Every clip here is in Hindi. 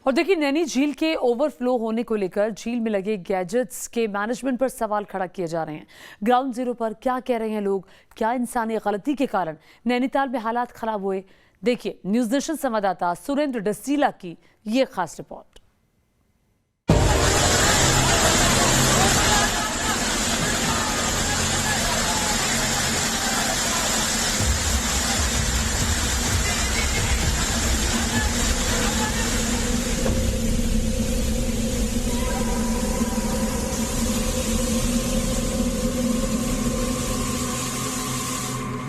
और देखिए, नैनी झील के ओवरफ्लो होने को लेकर झील में लगे गैजेट्स के मैनेजमेंट पर सवाल खड़ा किए जा रहे हैं। ग्राउंड जीरो पर क्या कह रहे हैं लोग? क्या इंसानी गलती के कारण नैनीताल में हालात खराब हुए? देखिए न्यूज नेशन संवाददाता सुरेंद्र डसीला की ये खास रिपोर्ट।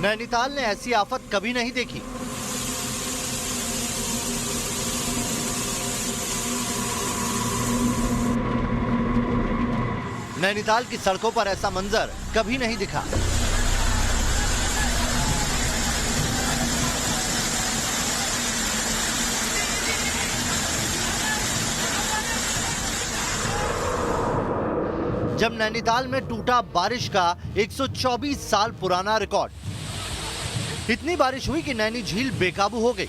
नैनीताल ने ऐसी आफत कभी नहीं देखी। नैनीताल की सड़कों पर ऐसा मंजर कभी नहीं दिखा। जब नैनीताल में टूटा बारिश का 124 साल पुराना रिकॉर्ड। इतनी बारिश हुई कि नैनी झील बेकाबू हो गई।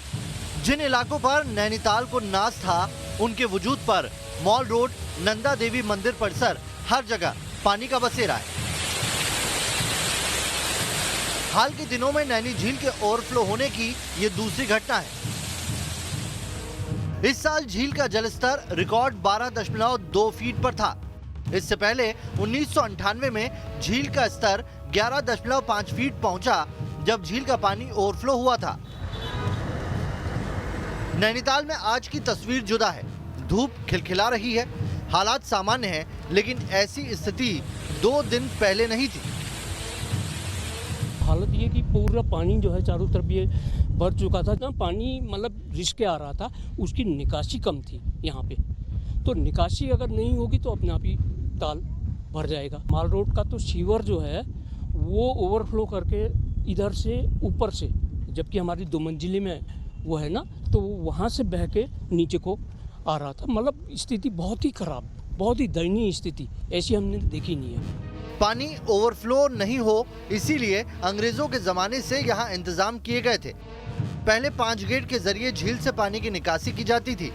जिन इलाकों पर नैनीताल को नाज था, उनके वजूद पर मॉल रोड, नंदा देवी मंदिर परिसर, हर जगह पानी का बसेरा है। हाल के दिनों में नैनी झील के ओवरफ्लो होने की ये दूसरी घटना है। इस साल झील का जलस्तर रिकॉर्ड 12.2 फीट पर था। इससे पहले 1998 में झील का स्तर 11.5 फीट पहुंचा, जब झील का पानी ओवरफ्लो हुआ था। नैनीताल में आज की तस्वीर जुदा है। धूप खिलखिला रही है, हालात सामान्य हैं, लेकिन ऐसी स्थिति 2 दिन पहले नहीं थी। हालत ये कि पूरा पानी जो है चारों तरफ ये भर चुका था। ना पानी मतलब रिस के आ रहा था, उसकी निकासी कम थी यहाँ पे। तो निकासी अगर नहीं होगी तो अपने आप ही ताल भर जाएगा। माल रोड का तो सीवर जो है वो ओवरफ्लो करके इधर से ऊपर से, जबकि हमारी 2 मंजिले में वो है ना, तो वहाँ से बह के नीचे को आ रहा था। मतलब स्थिति बहुत ही खराब, बहुत ही दयनीय स्थिति, ऐसी हमने देखी नहीं है। पानी ओवरफ्लो नहीं हो, इसीलिए अंग्रेजों के जमाने से यहाँ इंतजाम किए गए थे। पहले 5 गेट के जरिए झील से पानी की निकासी की जाती थी।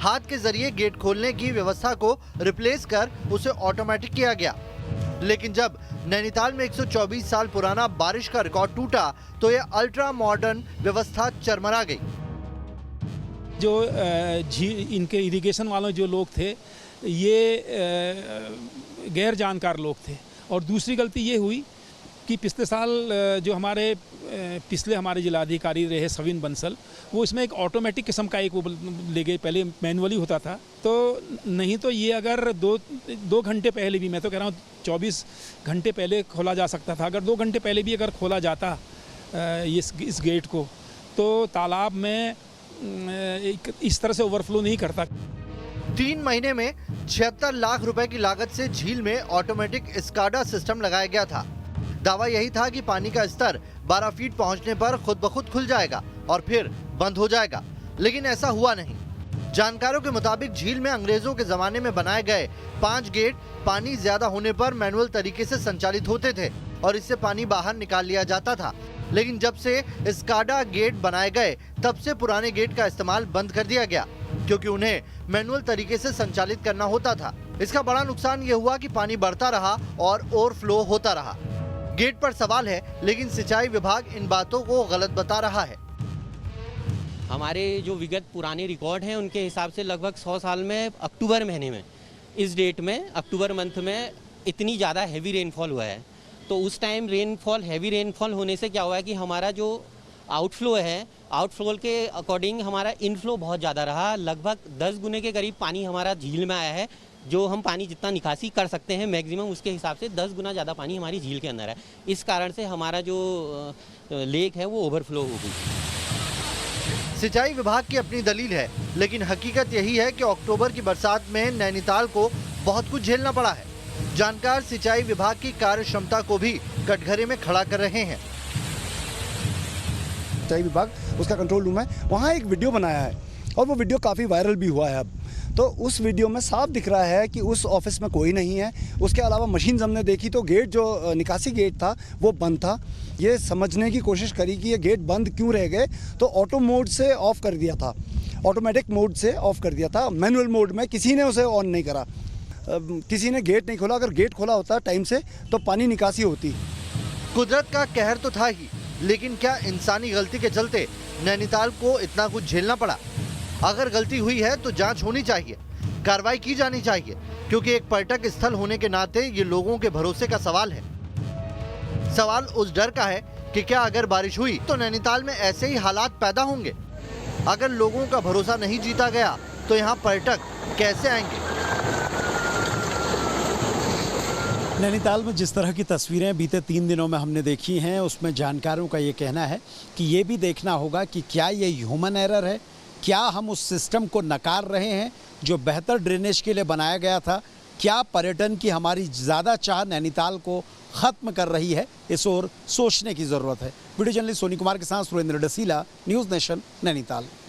हाथ के जरिए गेट खोलने की व्यवस्था को रिप्लेस कर उसे ऑटोमेटिक किया गया। लेकिन जब नैनीताल में 124 साल पुराना बारिश का रिकॉर्ड टूटा, तो यह अल्ट्रा मॉडर्न व्यवस्था चरमरा गई। जो इनके इरिगेशन वालों जो लोग थे, ये गैर जानकार लोग थे। और दूसरी गलती ये हुई कि पिछले साल जो हमारे जिलाधिकारी रहे सविन बंसल, वो इसमें एक ऑटोमेटिक किस्म का एक वो ले गए। पहले मैनुअली होता था, तो नहीं तो ये अगर दो घंटे पहले भी, मैं तो कह रहा हूँ 24 घंटे पहले खोला जा सकता था। अगर 2 घंटे पहले भी अगर खोला जाता इस गेट को, तो तालाब में इस तरह से ओवरफ्लो नहीं करता। 3 महीने में 76 लाख रुपए की लागत से झील में ऑटोमेटिक स्काडा सिस्टम लगाया गया था। दावा यही था कि पानी का स्तर 12 फीट पहुंचने पर खुद ब खुद खुल जाएगा और फिर बंद हो जाएगा, लेकिन ऐसा हुआ नहीं। जानकारों के मुताबिक झील में अंग्रेजों के जमाने में बनाए गए 5 गेट पानी ज्यादा होने पर मैनुअल तरीके से संचालित होते थे और इससे पानी बाहर निकाल लिया जाता था। लेकिन जब से स्काडा गेट बनाए गए, तब से पुराने गेट का इस्तेमाल बंद कर दिया गया, क्योंकि उन्हें मैनुअल तरीके से संचालित करना होता था। इसका बड़ा नुकसान ये हुआ कि पानी बढ़ता रहा और ओवरफ्लो होता रहा। गेट पर सवाल है, लेकिन सिंचाई विभाग इन बातों को गलत बता रहा है। हमारे जो विगत पुराने रिकॉर्ड हैं, उनके हिसाब से लगभग 100 साल में अक्टूबर महीने में, इस डेट में अक्टूबर मंथ में इतनी ज़्यादा हैवी रेनफॉल हुआ है। तो उस टाइम हैवी रेनफॉल होने से क्या हुआ है कि हमारा जो आउटफ्लो है, आउटफ्लो के अकॉर्डिंग हमारा इनफ्लो बहुत ज़्यादा रहा। लगभग 10 गुने के करीब पानी हमारा झील में आया है। जो हम पानी जितना निकासी कर सकते हैं मैक्सिमम, उसके हिसाब से 10 गुना ज़्यादा पानी हमारी झील के अंदर है। इस कारण से हमारा जो लेक है वो ओवरफ्लो हो गई। सिंचाई विभाग की अपनी दलील है, लेकिन हकीकत यही है कि अक्टूबर की बरसात में नैनीताल को बहुत कुछ झेलना पड़ा है। जानकार सिंचाई विभाग की कार्य क्षमता को भी कटघरे में खड़ा कर रहे हैं। सिंचाई विभाग, उसका कंट्रोल रूम है, वहाँ एक वीडियो बनाया है और वो वीडियो काफ़ी वायरल भी हुआ है अब। तो उस वीडियो में साफ दिख रहा है कि उस ऑफिस में कोई नहीं है। उसके अलावा मशीन हमने देखी तो गेट जो निकासी गेट था वो बंद था। ये समझने की कोशिश करी कि ये गेट बंद क्यों रह गए, तो ऑटो मोड से ऑफ कर दिया था ऑटोमेटिक मोड से ऑफ कर दिया था, मैनुअल मोड में किसी ने उसे ऑन नहीं करा, किसी ने गेट नहीं खोला। अगर गेट खोला होता टाइम से तो पानी निकासी होती। कुदरत का कहर तो था ही, लेकिन क्या इंसानी गलती के चलते नैनीताल को इतना कुछ झेलना पड़ा? अगर गलती हुई है तो जांच होनी चाहिए, कार्रवाई की जानी चाहिए, क्योंकि एक पर्यटक स्थल होने के नाते ये लोगों के भरोसे का सवाल है। सवाल उस डर का है कि क्या अगर बारिश हुई तो नैनीताल में ऐसे ही हालात पैदा होंगे? अगर लोगों का भरोसा नहीं जीता गया तो यहाँ पर्यटक कैसे आएंगे? नैनीताल में जिस तरह की तस्वीरें बीते 3 दिनों में हमने देखी हैं, उसमें जानकारों का ये कहना है कि ये भी देखना होगा कि क्या ये ह्यूमन एरर है, क्या हम उस सिस्टम को नकार रहे हैं जो बेहतर ड्रेनेज के लिए बनाया गया था, क्या पर्यटन की हमारी ज़्यादा चाह नैनीताल को ख़त्म कर रही है। इस ओर सोचने की ज़रूरत है। वीडियो जर्नलिस्ट सोनी कुमार के साथ सुरेंद्र डसीला, न्यूज़ नेशन, नैनीताल।